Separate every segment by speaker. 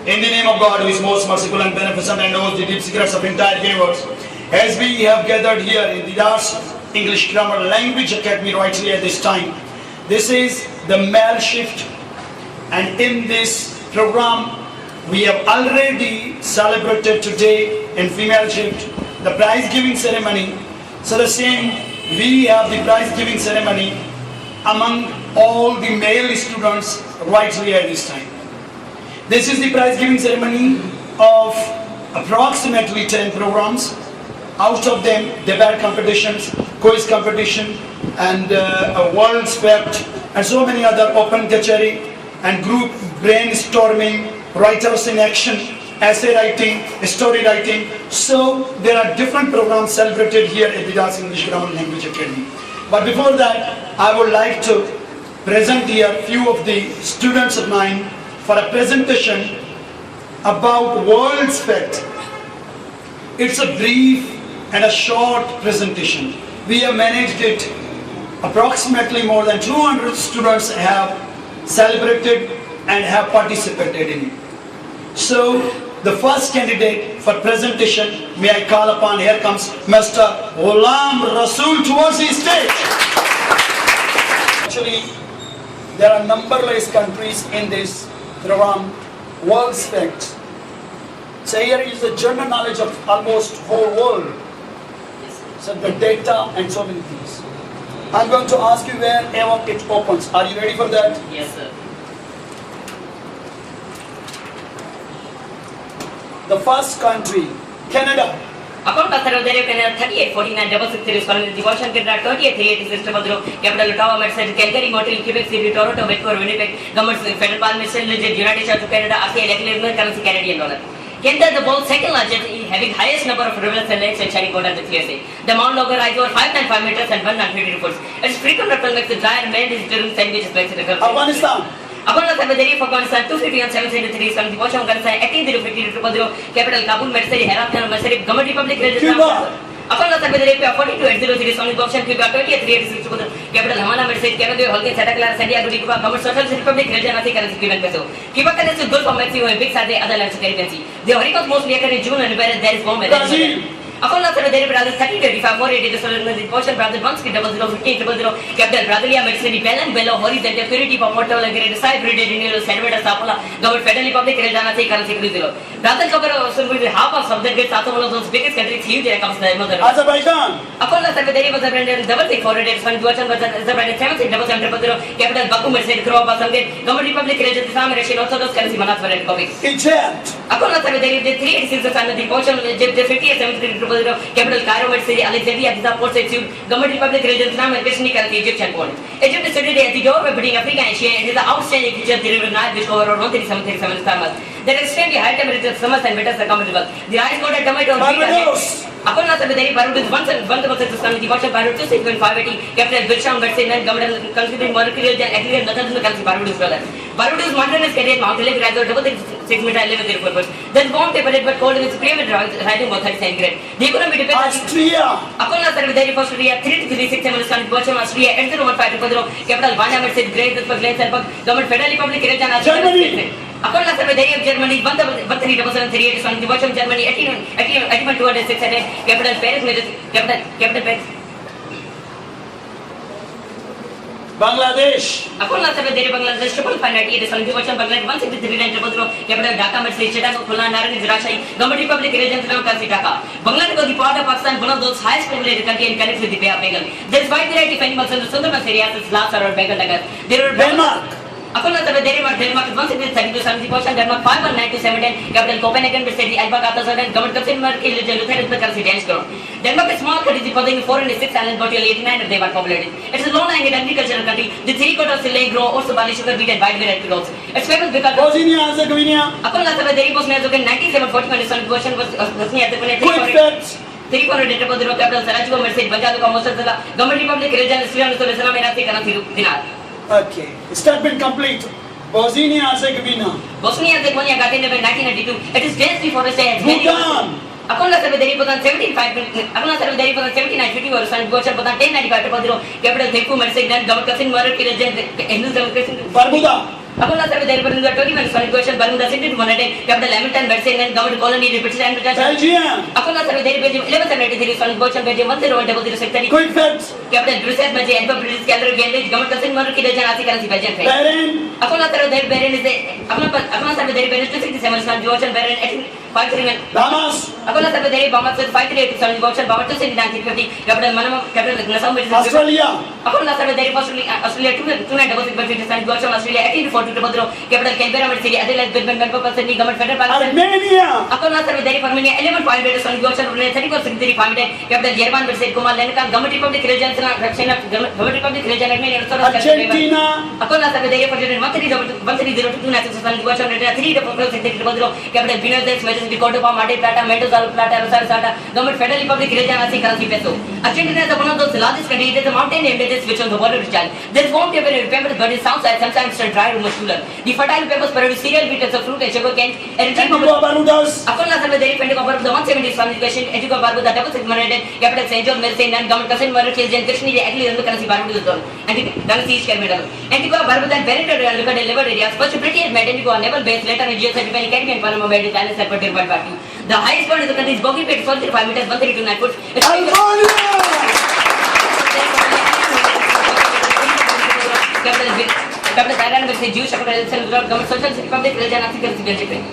Speaker 1: In the name of God, who is most merciful and beneficent and knows the deep secrets of entire universe, as we have gathered here in Deedar'S English Grammar Language Academy right here at this time, this is the male shift, and in this program we have already celebrated today in female shift the prize giving ceremony. So the same, we have the prize giving ceremony among all the male students right here at this time. This is the prize giving ceremony of approximately 10 programs. Out of them, debate competitions, quiz competition, and a world spect, and so many other open kachari and group brainstorming, writers in action, essay writing, story writing. So there are different programs celebrated here at Deedar'S English Grammar Language Academy. But before that, I would like to present here a few of the students of mine for a presentation about world spect. It's a brief and a short presentation. We have managed it. Approximately more than 200 students have celebrated and have participated in it. So the first candidate for presentation, may I call upon, here comes Mr. Ghulam Rasool towards the stage. Actually, there are numberless countries in this program, world spect. So here is the general knowledge of almost whole world. So the data and so many things. I'm going to ask you wherever it opens. Are you ready for that?
Speaker 2: Yes, sir.
Speaker 1: The first country, Canada.
Speaker 2: Account of Sarodere Canada 3849 66 devotion Canada 3836 capital Ottawa, Medicine, Calgary, Montreal, Quebec City, Toronto, Vancouver, Winnipeg, government federal parliament, United States of Canada, RCA, declared currency Canadian dollar. Canada, the world's second largest, having highest number of rivers and lakes and shining water the USA. The Mount Logan rises over 5.5 meters and 150 foot. Its frequent return makes the dry and land is during sandwiches makes it a
Speaker 1: Afghanistan.
Speaker 2: Afghanistan, the area of Afghanistan, 250 on 773, some devotion of Afghanistan, 18050, capital Kabul, Mercedes, Herat, Mercedes, Government Republic,
Speaker 1: Cuba.
Speaker 2: Afghanistan, the area of 4280, some devotion, Cuba, 2836, capital Havana, Mercedes, Canada, Holgan, Santa Clara, Santiago, Cuba, Government Social Republic, Region, currency, Cuban peso. Cuba is good for Mexico and big size other lands of Caribbean Sea. The hurricanes mostly occur in June and where there is warm weather. Afghanistan, the Brazil 3025 480 devotion, Brazil 16000 capital Brasilia, Medicine, Bellan, Bello, Horizontal, Purity, Porto, Great Cyber, Renewal, Salvador, Sapola, Government Federal Republic, Regana, currency, Brazil. Brazil cover half of subject gets one of those biggest countries, huge comes the mother.
Speaker 1: Azerbaijan.
Speaker 2: Afghanistan, the area was a brand double thing for it, one devotion was a brand 7 capital Baku, Mercedes, Croba, Government Republic, Region, Russian Orthodox currency, Manas,
Speaker 1: Egypt.
Speaker 2: Afghanistan, the 386 and devotion, the 50 capital Cairo, Mercedes, Alexandria, Port Said, Government Republic, Region, and Christian currency, Egyptian pound. Egypt is today at the door between Africa and Asia. It is an outstanding feature delivered night which cover 137 summers. There is extremely high temperature summers and winters are comfortable. The ice water tomato Afghanistan, the area Barbados 1% system, devotion Barbados 26.580, capital Bircham, Mercedes, and government considering molecular and aggregate methods in the currency Barbados dollar. Barbados mountainous area, Mount Elizabeth rises over 6 meter elevated purpose. Then warm temperate but cold in its climate rising about 30 centigrade. The economy depends on
Speaker 1: Austria.
Speaker 2: Afghanistan, the area first Austria 336 7 Bircham, Austria 8015 capital Vanya, Mercedes, Great Glen Selberg, government Federal Republic, Region,
Speaker 1: Germany.
Speaker 2: Afghanistan, the area of Germany 1337 devotion Germany 81206 capital Paris, capital Paris.
Speaker 1: Bangladesh.
Speaker 2: Afghanistan, the area Bangladesh 558 devotion Bangladesh 163 capital Dhaka, Mercedes, Chittagong, Khulna, Narani, Rajshahi, Government Republic, Region, currency Dhaka. Bangladesh was the part of Pakistan, one of those highest populated countries and connects with the Bay of Bengal. There is wide variety of animals in the Sundarban area as last or Bengal Dagar. There are
Speaker 1: Denmark.
Speaker 2: Afghanistan, Denmark is 132 devotion, Denmark 5197 capital Copenhagen, Mercedes, Alba, Government Lutheran currency Danish crown. Denmark is small country following 406 islands, but 89 of them are populated. It is a long-hanging agricultural country. The three-quarters lay grow also barley, sugar, wheat, and wide variety crops. It's famous because
Speaker 1: Bosnia Herzegovina.
Speaker 2: Afghanistan, the area Bosnia Herzegovina 9741 devotion was Bosnia Herzegovina 300 capital Sarajevo, Mercedes, Banjaluka, Mosala, Government Republic, Region, Sri Lanka, Islam, and currency dinar.
Speaker 1: Okay. Statement complete. Bosnia Herzegovina.
Speaker 2: Bosnia Herzegovina got in 1992. It is densely forested.
Speaker 1: Bhutan.
Speaker 2: Afghanistan with the Ripotan 7950 or San Gocha Potan 1095 capital Thimphu, Mercedes, Government Cousin Murray, Hindus,
Speaker 1: Barbuda.
Speaker 2: Akola sir there were 21 solid question Balloon the city to Monday, Capital Hamilton, Medicine and Government Colony represented
Speaker 1: Belgium.
Speaker 2: Akola sir there were 1173 solid question Belgium 1000
Speaker 1: Quick facts.
Speaker 2: Capital Research Budget and British Gallery Gallery Government Cousin Murky the Janasi currency Belgian.
Speaker 1: Bahrain.
Speaker 2: Akola sir there Bahrain is a Akola sir there were 267 solid question Bahrain 531.
Speaker 1: Bahamas.
Speaker 2: Akola sir there Bahamas 538 solid question Bahamas 250 Capital Manama Capital Nassau
Speaker 1: Australia.
Speaker 2: Akola sir there Australia 2966 solid question Australia 1842 Capital Canberra City Adelaide Brisbane Vancouver Sydney Government Federal Parliament
Speaker 1: Armenia.
Speaker 2: Akola sir there Armenia 11.8 solid question 3463 permitted Capital German State Kumar Lenkan Government Republic Region Government Republic Region Armenia
Speaker 1: Argentina.
Speaker 2: Akola sir there President 1302 national solid question 3.6 Capital Buenos Aires Majesty Cordoba Marte Plata Mendoza Plata Rosario Sata Government Federal Republic Region Asi currency peso. Argentina is one of those largest countries. It is a mountain ranges which on the water recharge. There won't be a very pebbles, but it sounds like sometimes dry or muscular. The fertile pebbles produce cereal beetles of fruit and sugar cane.
Speaker 1: Antigua Barbudas.
Speaker 2: Akola sir there pending over the 170 solid question Antigua Barbuda double segmented Capital Saint John Mercy and Government Cousin Murky and Krishni actually in the currency Barbudas zone. And the siege medal. Antigua Barbuda and Benedict and look at the level areas. First British made Antigua naval base later in GS35 Caribbean Panama made it and separated by party. The highest point of the country is Bogie Pit 45 meters 132 foot.
Speaker 1: Albania.
Speaker 2: Capital Thailand versus Jewish capital Government Social Republic Religion African Citizenship.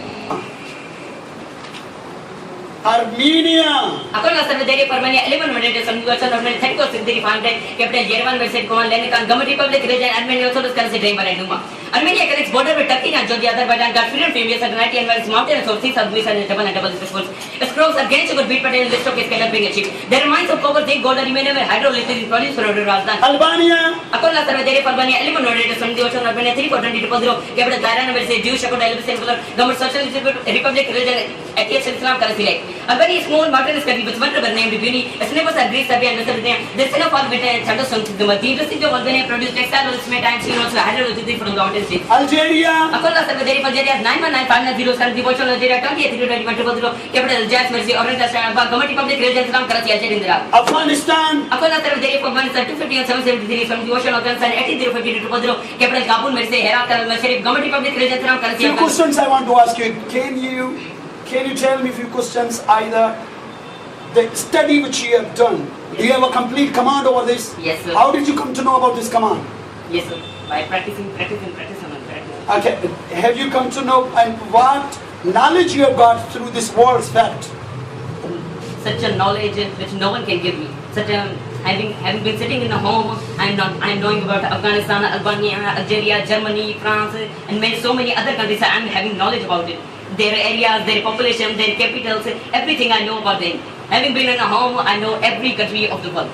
Speaker 1: Armenia.
Speaker 2: Akola sir there Armenia 1100 some version of 34,500 Capital Yerevan versus Kuman Lenikan Government Republic Region Armenia also is considered by Duma. Armenia connects border with Turkey and Georgia, Azerbaijan, got freedom famous at 90 and where its mountains of seas are Greece and double festivals. Its crops are gained sugar beat pattern list of case can being achieved. There are mines of copper, zinc, gold, and remain where hydroelectric produce for Rajasthan.
Speaker 1: Albania.
Speaker 2: Akola sir there Albania 1100 some version of Albania 3420 Capital Thailand versus Jewish capital Government Social Republic Region ATS Islam currency like. Albania is small mountainous country with one river named Buni. Its neighbors are Greece, Serbia, and Macedonia. There is enough of it and thunderstorms. The industry of Albania produces textile, cement, and steel, also hydroelectric from the mountain states.
Speaker 1: Algeria.
Speaker 2: Akola sir there Algeria 919590 currency version Algeria 283120 Capital Jazz Mercy Orange Government Republic Region Islam currency Algeria.
Speaker 1: Afghanistan.
Speaker 2: Akola sir there Afghanistan 250 and 773 from the ocean Afghanistan 1805220 Capital Kabul Mercy Herat Sharif Government Republic Region Islam currency.
Speaker 1: Few questions I want to ask you. Can you tell me a few questions either the study which you have done? Do you have a complete command over this?
Speaker 2: Yes, sir.
Speaker 1: How did you come to know about this command?
Speaker 2: Yes, sir. By practicing.
Speaker 1: Okay. Have you come to know and what knowledge you have got through this world's fact?
Speaker 2: Such a knowledge which no one can give me. Such a having been sitting in a home, I am knowing about Afghanistan, Albania, Algeria, Germany, France, and so many other countries. I am having knowledge about it. Their areas, their population, their capitals, everything I know about them. Having been in a home, I know every country of the world.